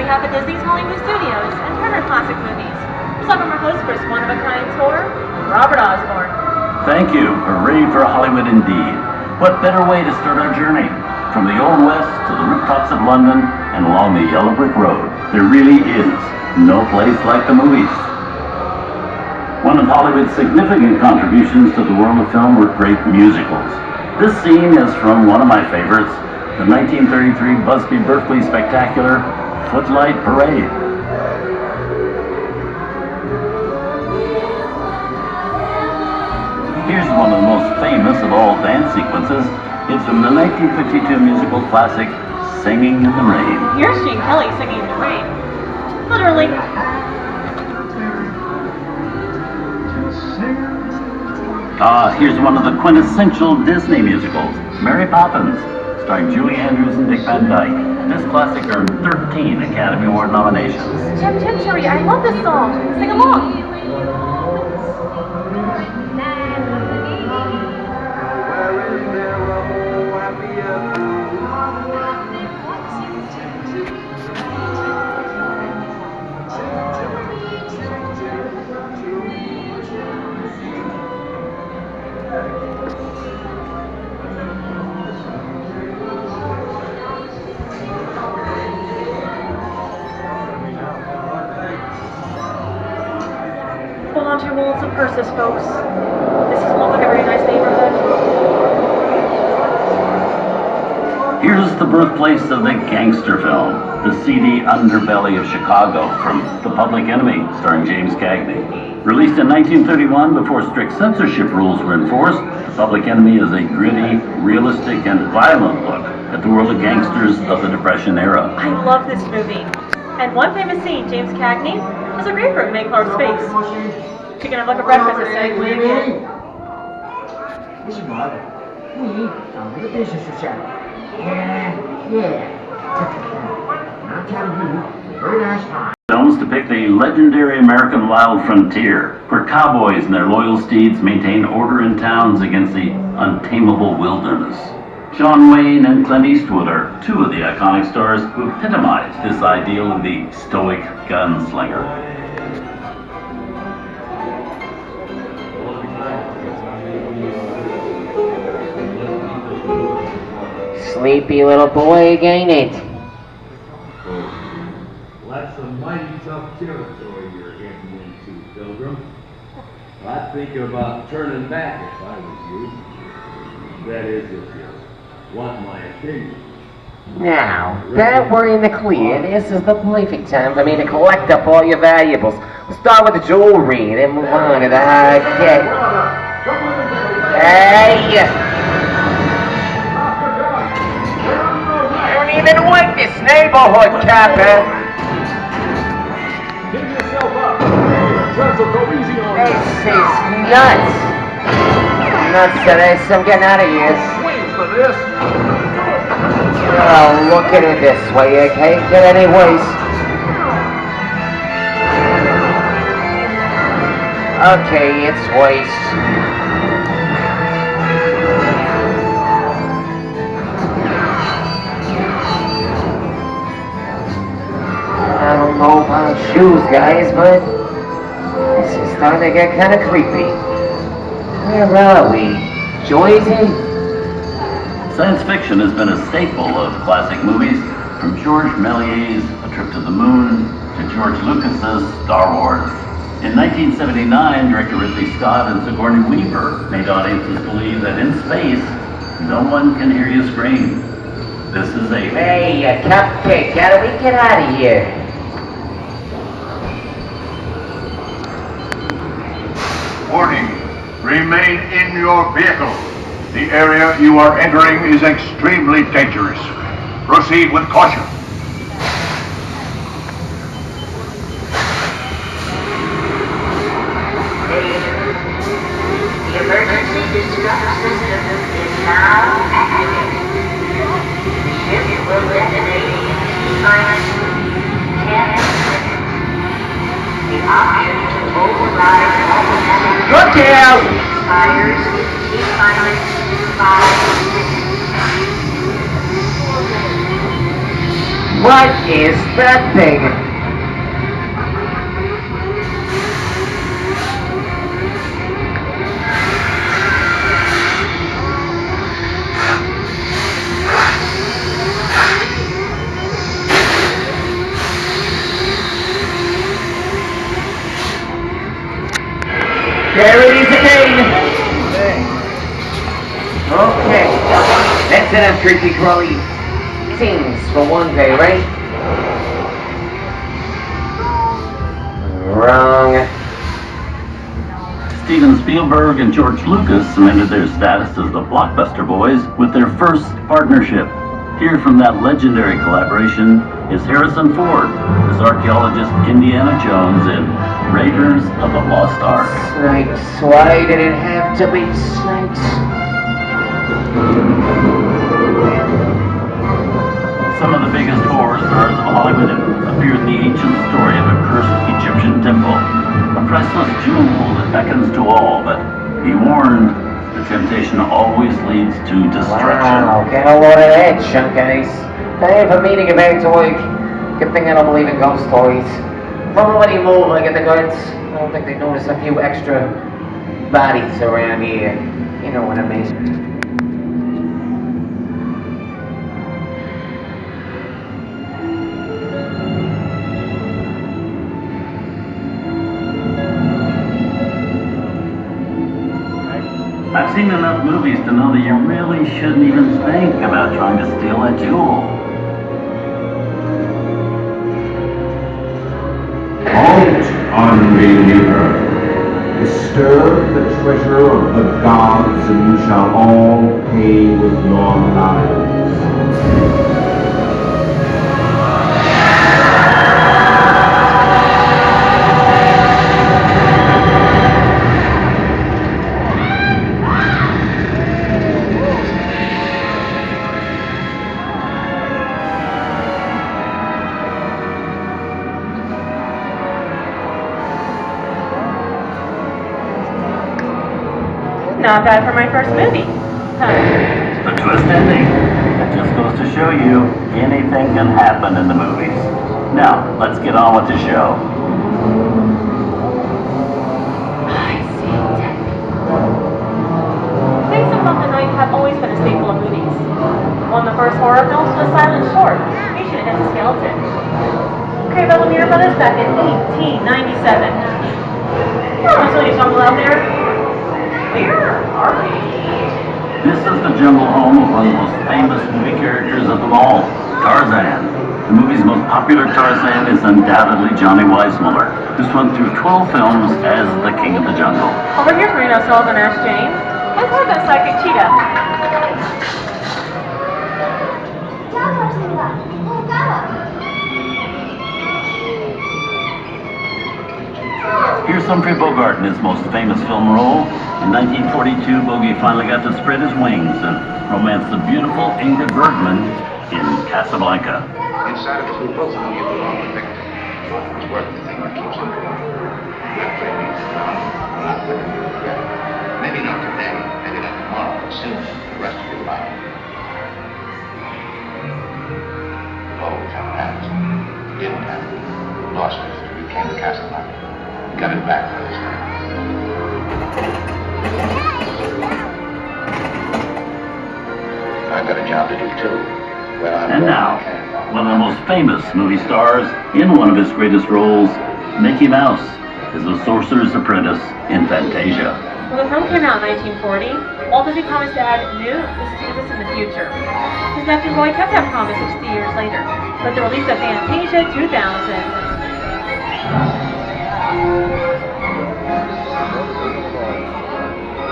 behalf of Disney's Hollywood Studios and Turner Classic Movies. So I'm our host for this one-of-a-kind tour, Robert Osborne. Thank you. Hooray for Hollywood indeed. What better way to start our journey? From the Old West to the rooftops of London and along the yellow brick road, there really is no place like the movies. One of Hollywood's significant contributions to the world of film were great musicals. This scene is from one of my favorites, the 1933 Busby Berkeley spectacular, Footlight Parade. Here's one of the most famous of all dance sequences. It's from the 1952 musical classic, Singing in the Rain. Here's Gene Kelly singing in the rain. Literally. Here's one of the quintessential Disney musicals, Mary Poppins, starring Julie Andrews and Dick Van Dyke. This classic earned 13 Academy Award nominations. Jim Cherry, I love this song. Sing along. Hold on to your wallets and purses, folks. This is one like a very nice neighborhood. Here's the birthplace of the gangster film, the seedy underbelly of Chicago, from The Public Enemy, starring James Cagney. Released in 1931 before strict censorship rules were enforced, The Public Enemy is a gritty, realistic, and violent look at the world of gangsters of the Depression era. I love this movie. And one famous scene, James Cagney has a grapefruit in Mayflower's face. She can have like a breakfast and say, "What again?" This is Bob. I'm the business reception. Yeah. I'm telling you, very nice time. Films depict the legendary American wild frontier, where cowboys and their loyal steeds maintain order in towns against the untamable wilderness. John Wayne and Clint Eastwood are two of the iconic stars who epitomize this ideal of the stoic gunslinger. Sleepy little boy, ain't it? Well, that's some mighty tough territory you're heading into, Pilgrim. I'd think about turning back if I was you. That is, if you want my opinion. Now, that we're in the clear, this is the perfect time for me to collect up all your valuables. We'll start with the jewelry, then move on to the hard cash. Hey! Even like this neighborhood, Captain. Give yourself up. Trestle, go easy on This is nuts. Nuts to this. I'm getting out of here. Wait for this. Oh, look at it this way. I can't get any worse. Okay, it's worse. I don't know about shoes, guys, but this is starting to get kind of creepy. Where are we? Jersey? Science fiction has been a staple of classic movies, from George Méliès's A Trip to the Moon to George Lucas's Star Wars. In 1979, director Ridley Scott and Sigourney Weaver made audiences believe that in space, no one can hear you scream. This is a... Hey, cupcake, how do we get out of here? Warning, remain in your vehicle. The area you are entering is extremely dangerous. Proceed with caution. The emergency distress system is now activated. The ship will detonate in T-minus 10 seconds. The option to override automatic Look out! expires T-minus 5 seconds. What is that thing? There it is again! Okay, that's enough creepy crawly things for one day, right? Wrong. Steven Spielberg and George Lucas cemented their status as the blockbuster boys with their first partnership. Here from that legendary collaboration is Harrison Ford as archaeologist Indiana Jones in Raiders of the Lost Ark. Snakes, why did it have to be snakes? Some of the biggest horror stars of Hollywood appeared in the ancient story of a cursed Egyptian temple. A priceless jewel that beckons to all, but be warned, the temptation always leads to destruction. Wow, get a load of that, chunk ice. Time for me to get back to work. Good thing I don't believe in ghost stories. From when you move, I get the goods. I don't think they notice a few extra bodies around here. You know what I mean. I've seen enough movies to know that you really shouldn't even think about trying to steal that jewel. Halt, unbeliever. Disturb the treasure of the gods, and you shall all pay with your lives. Not bad for my first movie. Huh. The twist ending. That just goes to show you anything can happen in the movies. Now, let's get on with the show. I see dead people. Things about the night have always been a staple of movies. One of the first horror films was Silent Short, featuring as a skeleton. Created by the Lumiere Brothers back in 1897. Oh, so you stumble out there. Where are we? This is the jungle home of one of the most famous movie characters of them all, Tarzan. The movie's most popular Tarzan is undoubtedly Johnny Weissmuller, who's went through 12 films as the king of the jungle. Over here's Marino Sullivan as James. Let's have that psychic cheetah. Here's Humphrey Bogart in his most famous film role. In 1942, Bogey finally got to spread his wings and romance the beautiful Ingrid Bergman in Casablanca. Inside of us, we both know you belong to Victor. It's worth the thing that keeps him going. Maybe not today, maybe not tomorrow, but soon, the rest of your life. Oh, we found Patterson. Didn't have it. Lost it. Reclaimed the castle back. Got it back by this time. I've got a job to do too. Well, And now, one of the most famous movie stars in one of his greatest roles, Mickey Mouse, is the Sorcerer's Apprentice in Fantasia. When the film came out in 1940, Walt Disney promised Dad knew this is Jesus in the future. His nephew Roy kept that promise 60 years later, with the release of Fantasia 2000.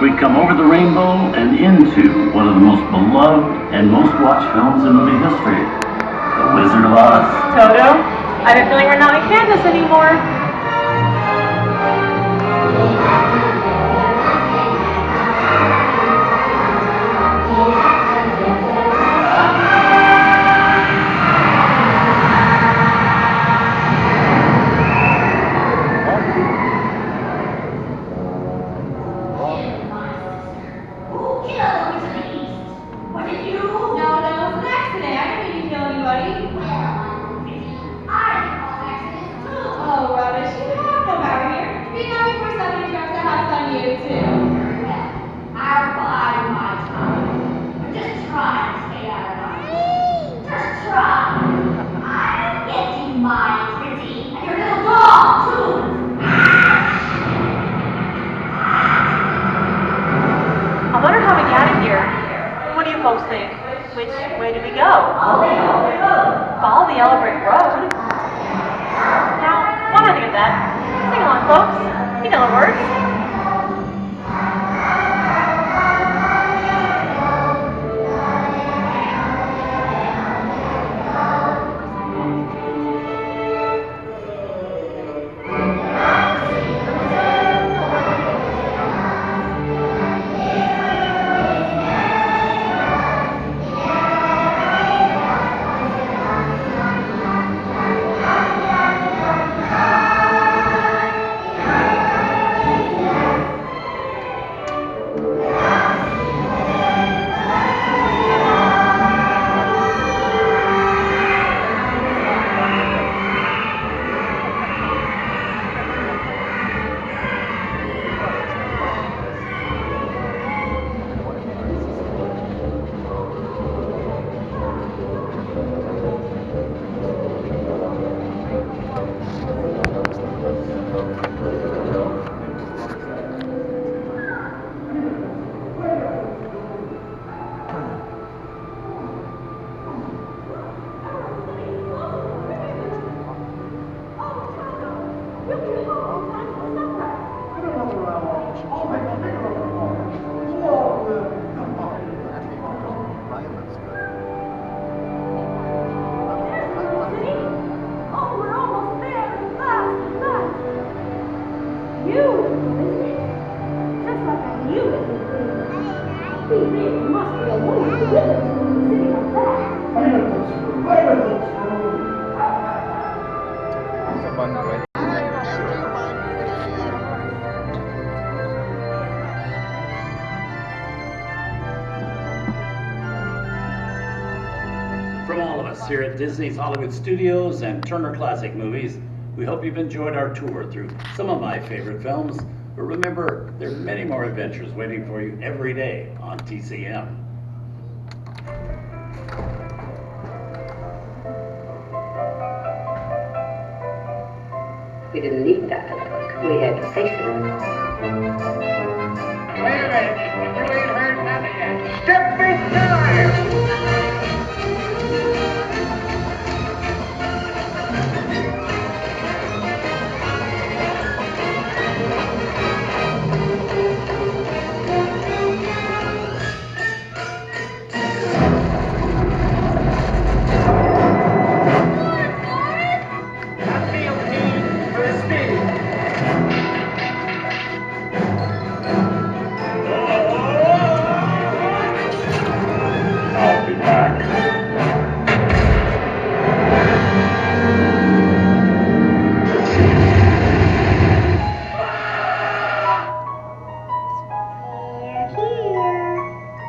We come over the rainbow and into one of the most beloved and most watched films in movie history, The Wizard of Oz. Toto, I have a feeling we're not in Kansas anymore. yellow brick road. Now, one more thing at that. Sing along, folks. You know the words. From all of us here at Disney's Hollywood Studios and Turner Classic Movies, we hope you've enjoyed our tour through some of my favorite films. But remember, there are many more adventures waiting for you every day on TCM. We didn't need that. We had to face it. Wait a minute. You ain't heard nothing yet. Step inside! I'll be back.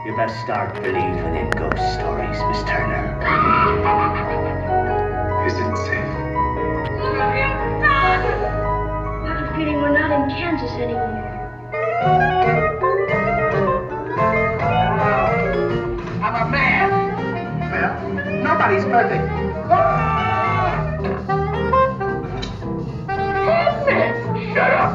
You better start believing in ghost stories, Miss Turner. Is it safe? I have a feeling we're not in Kansas anymore. I'm a man. Well, nobody's perfect. Shut up.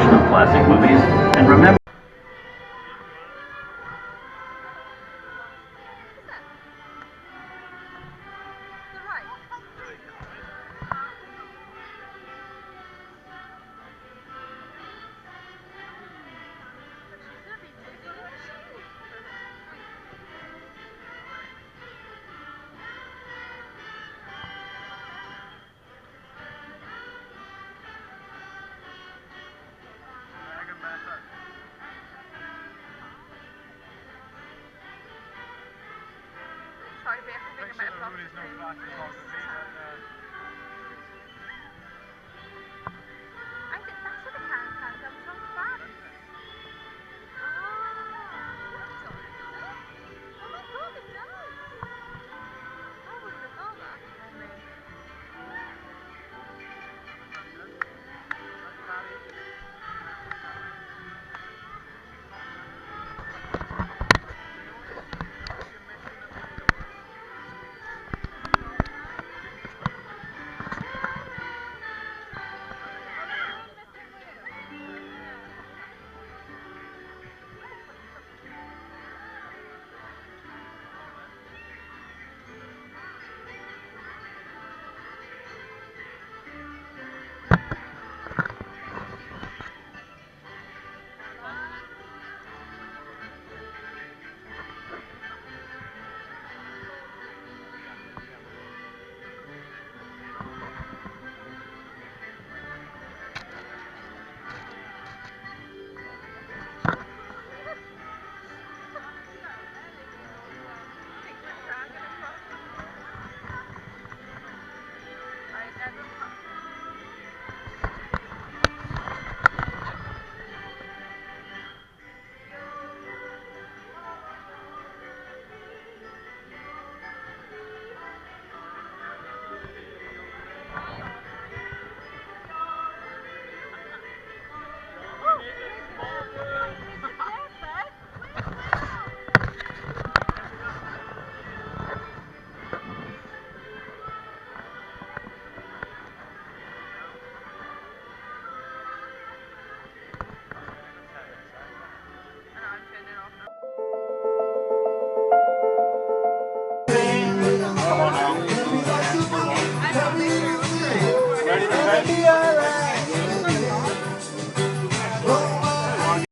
celebration of classic movies, and remember Zou je weer even met elkaar